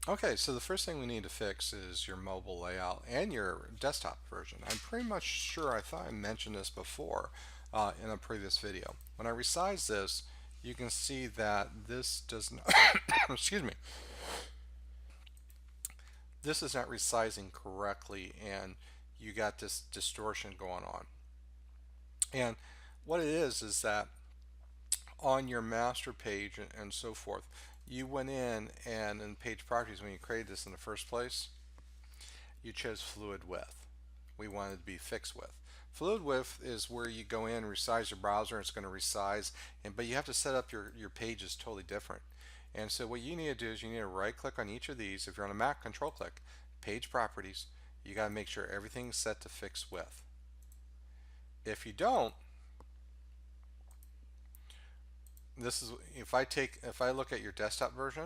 Okay, so the first thing we need to fix is your mobile layout and your desktop version. I'm pretty much sure I thought I mentioned this before in a previous video. When I resize this, you can see that this does not, excuse me, this is not resizing correctly and you got this distortion going on. And what it is that on your master page and so forth, you went in and in page properties when you created this in the first place, you chose fluid width. We wanted it to be fixed width. Fluid width is where you go in and resize your browser and it's going to resize, but you have to set up your pages totally different. And so what you need to do is you need to right click on each of these. If you're on a Mac, control click, page properties. You got to make sure everything's set to fixed width. If you don't, this is if I look at your desktop version,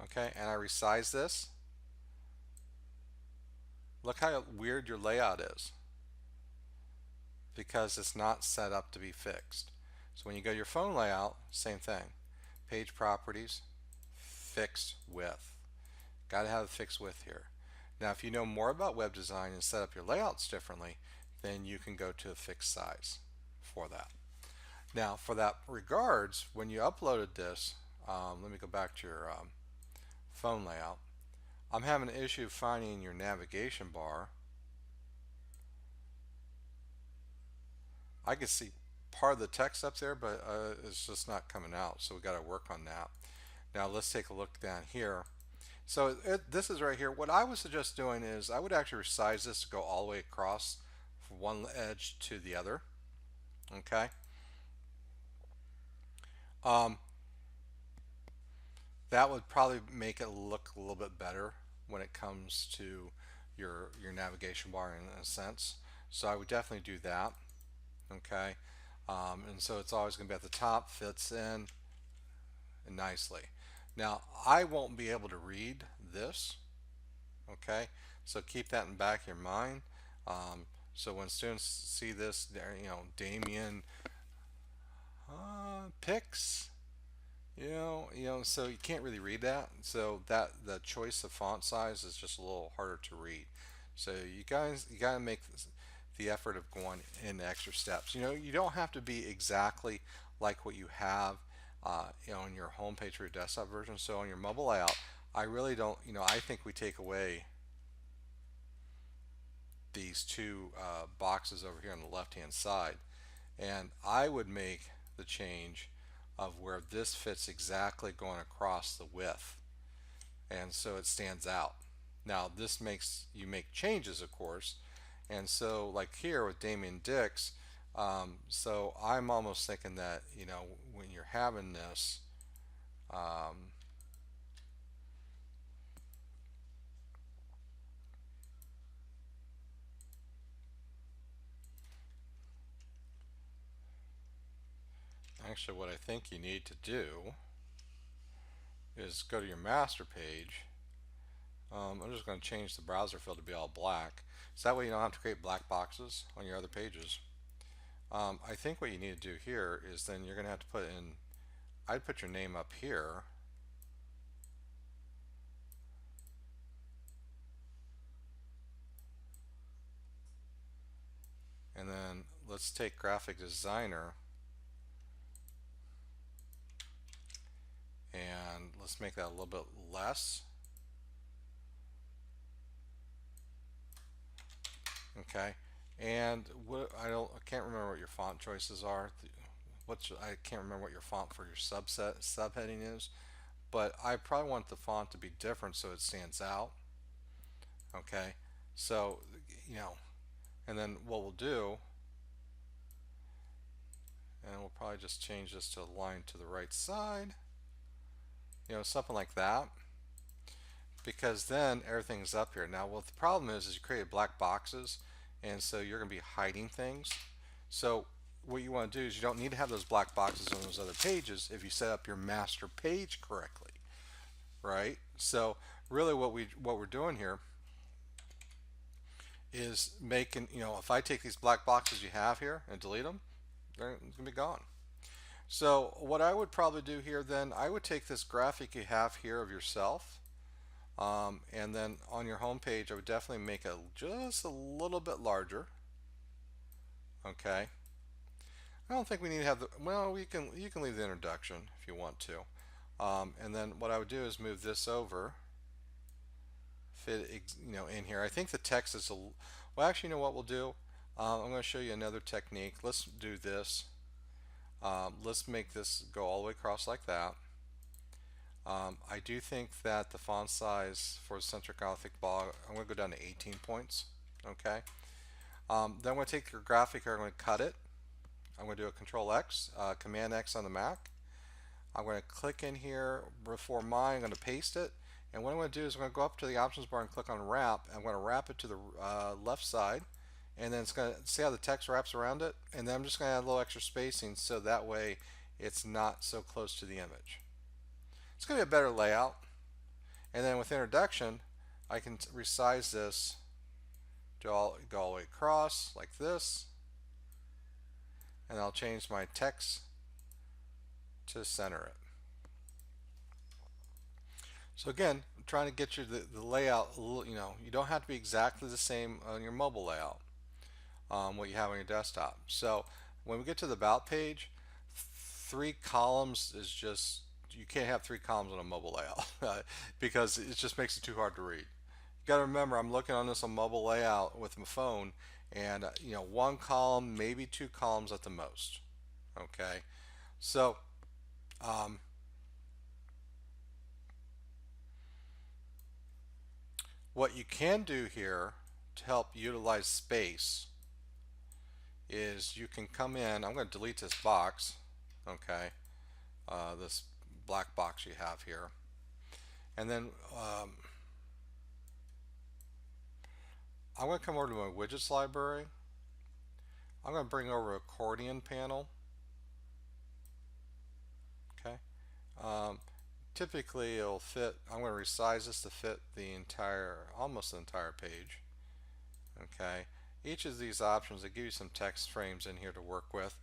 okay, and I resize this, look how weird your layout is because it's not set up to be fixed. So when you go to your phone layout, same thing. Page properties, fixed width. Got to have a fixed width here. Now if you know more about web design and set up your layouts differently, then you can go to a fixed size for that. Now for that regards, when you uploaded this, let me go back to your phone layout. I'm having an issue finding your navigation bar. I can see part of the text up there, but it's just not coming out. So we got to work on that. Now let's take a look down here. So this is right here. What I would suggest doing is I would actually resize this to go all the way across from one edge to the other. Okay. Um, that would probably make it look a little bit better when it comes to your navigation bar in a sense. So I would definitely do that. Okay. And so it's always going to be at the top, fits in nicely. Now I won't be able to read this, okay, so keep that in the back of your mind. So when students see this, Damien picks, so you can't really read that. So that the choice of font size is just a little harder to read. So you gotta make the effort of going in the extra steps. You don't have to be exactly like what you have, on your home page for your desktop version. So on your mobile layout, I really don't, I think we take away these two boxes over here on the left hand side, and I would make the change of where this fits exactly going across the width, and so it stands out. Now this makes you make changes, of course, and so like here with Damien Dix, so I'm almost thinking that when you're having this, um, actually what I think you need to do is go to your master page. I'm just going to change the browser fill to be all black, so that way you don't have to create black boxes on your other pages. I think what you need to do here is then you're going to have to put in, I'd put your name up here, and then let's take graphic designer and let's make that a little bit less. Okay, and I can't remember what your font choices are. I can't remember what your font for your subheading is, but I probably want the font to be different so it stands out. Okay, so you know, and then what we'll do, and we'll probably just change this to align to the right side, something like that, because then everything's up here. Now what the problem is you create black boxes, and so you're going to be hiding things. So what you want to do is you don't need to have those black boxes on those other pages if you set up your master page correctly, right? So really what we're doing here is making, if I take these black boxes you have here and delete them, they're going to be gone. So what I would probably do here then, I would take this graphic you have here of yourself, and then on your home page, I would definitely make it just a little bit larger. Okay. I don't think we need to have the, well, you can leave the introduction if you want to. And then what I would do is move this over, fit, in here. I think the text is well, actually, you know what we'll do? I'm going to show you another technique. Let's do this. Let's make this go all the way across like that. I do think that the font size for centric Gothic block, I'm going to go down to 18 points. Okay. Then I'm going to take your graphic here, I'm going to cut it. I'm going to do a Control X, Command X on the Mac. I'm going to click in here before mine, I'm going to paste it. And what I'm going to do is I'm going to go up to the options bar and click on wrap. I'm going to wrap it to the left side. And then it's going to see how the text wraps around it. And then I'm just going to add a little extra spacing so that way it's not so close to the image. It's going to be a better layout. And then with introduction, I can resize this to go all the way across like this. And I'll change my text to center it. So again, I'm trying to get you the layout, you don't have to be exactly the same on your mobile layout, what you have on your desktop. So when we get to the About page, 3 columns is just, you can't have 3 columns on a mobile layout because it just makes it too hard to read. You got to remember, I'm looking on this on mobile layout with my phone, and 1 column, maybe 2 columns at the most. Okay, so what you can do here to help utilize space is you can come in, I'm going to delete this box, okay, this black box you have here, and then I'm going to come over to my widgets library. I'm going to bring over accordion panel. Okay. Typically it'll fit, I'm going to resize this to fit the entire, almost the entire page. Okay. Each of these options, they give you some text frames in here to work with.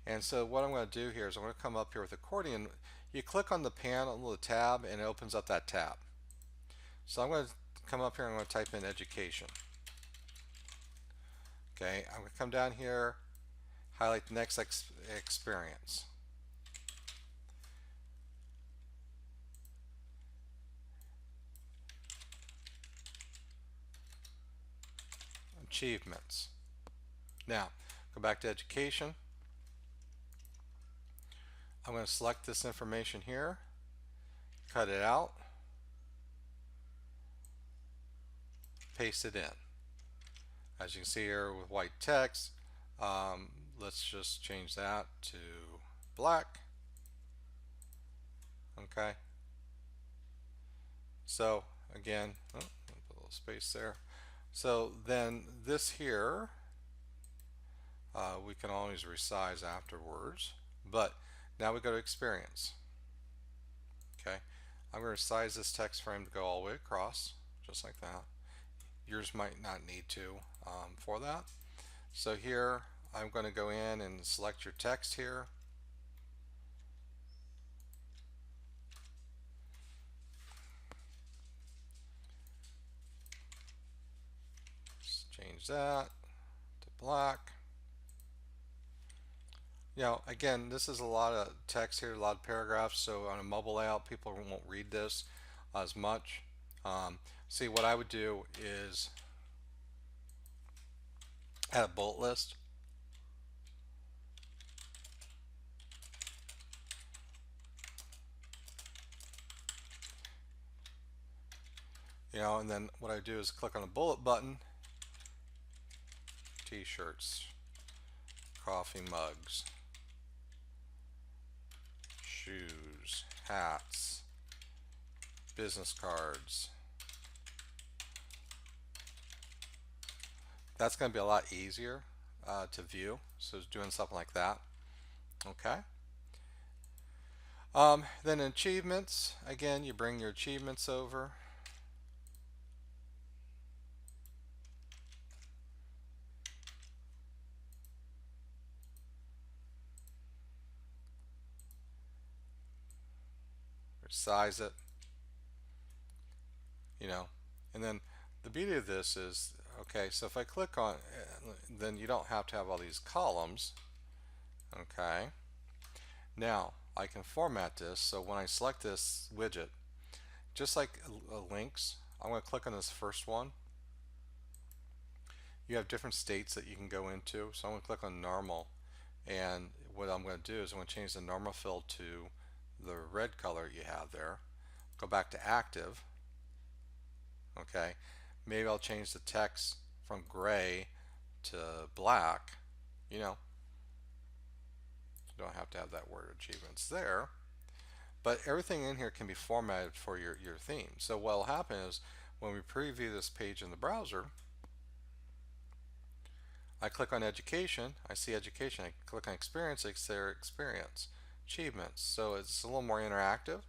And so what I'm going to do here is I'm going to come up here with accordion. You click on the panel, the tab, and it opens up that tab. So I'm going to come up here and I'm going to type in education. Okay, I'm going to come down here, highlight the next experience. Achievements. Now, go back to education. I'm going to select this information here, cut it out, paste it in. As you can see here with white text, let's just change that to black. Okay. So again, put a little space there. So then this here, we can always resize afterwards. But now we go to experience. Okay. I'm going to size this text frame to go all the way across, just like that. Yours might not need to for that. So here I'm going to go in and select your text here. Just change that to black. Again, this is a lot of text here, a lot of paragraphs, so on a mobile layout people won't read this as much. See, what I would do is add a bullet list. And then what I do is click on the bullet button, t-shirts, coffee mugs, shoes, hats, business cards. That's going to be a lot easier to view, so doing something like that. Okay. Then achievements, again, you bring your achievements over. resize it, you know. And then the beauty of this is, okay, so if I click on, then you don't have to have all these columns, okay. Now I can format this, so when I select this widget, just like links, I'm going to click on this first one. You have different states that you can go into, so I'm going to click on normal, and what I'm going to do is I'm going to change the normal fill to the red color you have there, go back to active, okay. Maybe I'll change the text from gray to black, you know. You don't have to have that word achievements there, but everything in here can be formatted for your theme. So what will happen is when we preview this page in the browser, I click on education, I see education, I click on experience, it's their experience, achievements. So it's a little more interactive.